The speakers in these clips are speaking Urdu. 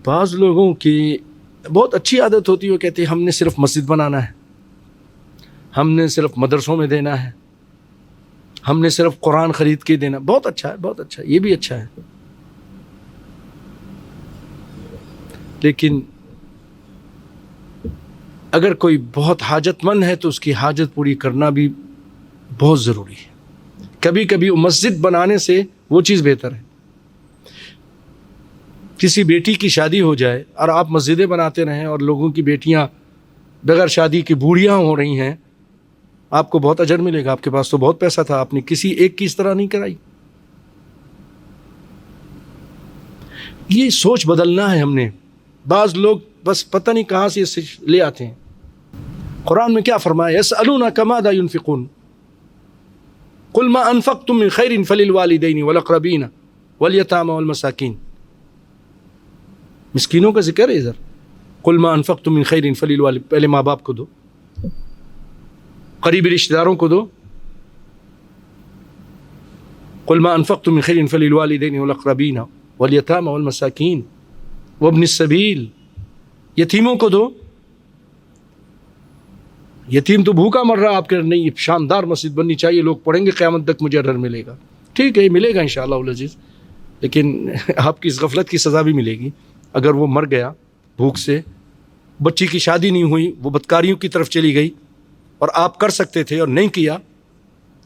بعض لوگوں کی بہت اچھی عادت ہوتی ہے، وہ کہتے ہیں ہم نے صرف مسجد بنانا ہے، ہم نے صرف مدرسوں میں دینا ہے، ہم نے صرف قرآن خرید کے دینا. بہت اچھا ہے، بہت اچھا ہے، یہ بھی اچھا ہے. لیکن اگر کوئی بہت حاجت مند ہے تو اس کی حاجت پوری کرنا بھی بہت ضروری ہے. کبھی کبھی مسجد بنانے سے وہ چیز بہتر ہے. کسی بیٹی کی شادی ہو جائے اور آپ مسجدیں بناتے رہیں اور لوگوں کی بیٹیاں بغیر شادی کی بوڑھیاں ہو رہی ہیں، آپ کو بہت اجر ملے گا. آپ کے پاس تو بہت پیسہ تھا، آپ نے کسی ایک کی اس طرح نہیں کرائی. یہ سوچ بدلنا ہے ہم نے. بعض لوگ بس پتہ نہیں کہاں سے اسے لے آتے ہیں. قرآن میں کیا فرمایا؟ یسألونک ماذا ينفقون قل ما انفقتم من خیر فللوالدین والاقربین والیتامى والمساکین. مسکینوں کا ذکر ہے ادھر. قل ما انفقتم من خیر فللوالدین، پہلے ماں باپ کو دو، قریبی رشتہ داروں کو دو. قل ما انفقتم من خیر فللوالدین والاقربین والیتامى والمساکین وابن السبیل. یتیموں کو دو. یتیم تو بھوکا مر رہا، آپ کے نہیں شاندار مسجد بننی چاہیے، لوگ پڑھیں گے قیامت تک مجھے اجر ملے گا. ٹھیک ہے، ملے گا انشاءاللہ العزیز، لیکن آپ کی اس غفلت کی سزا بھی ملے گی. اگر وہ مر گیا بھوک سے، بچی کی شادی نہیں ہوئی، وہ بدکاریوں کی طرف چلی گئی اور آپ کر سکتے تھے اور نہیں کیا،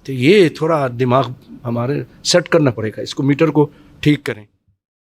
تو یہ تھوڑا دماغ ہمارے سیٹ کرنا پڑے گا، اس کو میٹر کو ٹھیک کریں.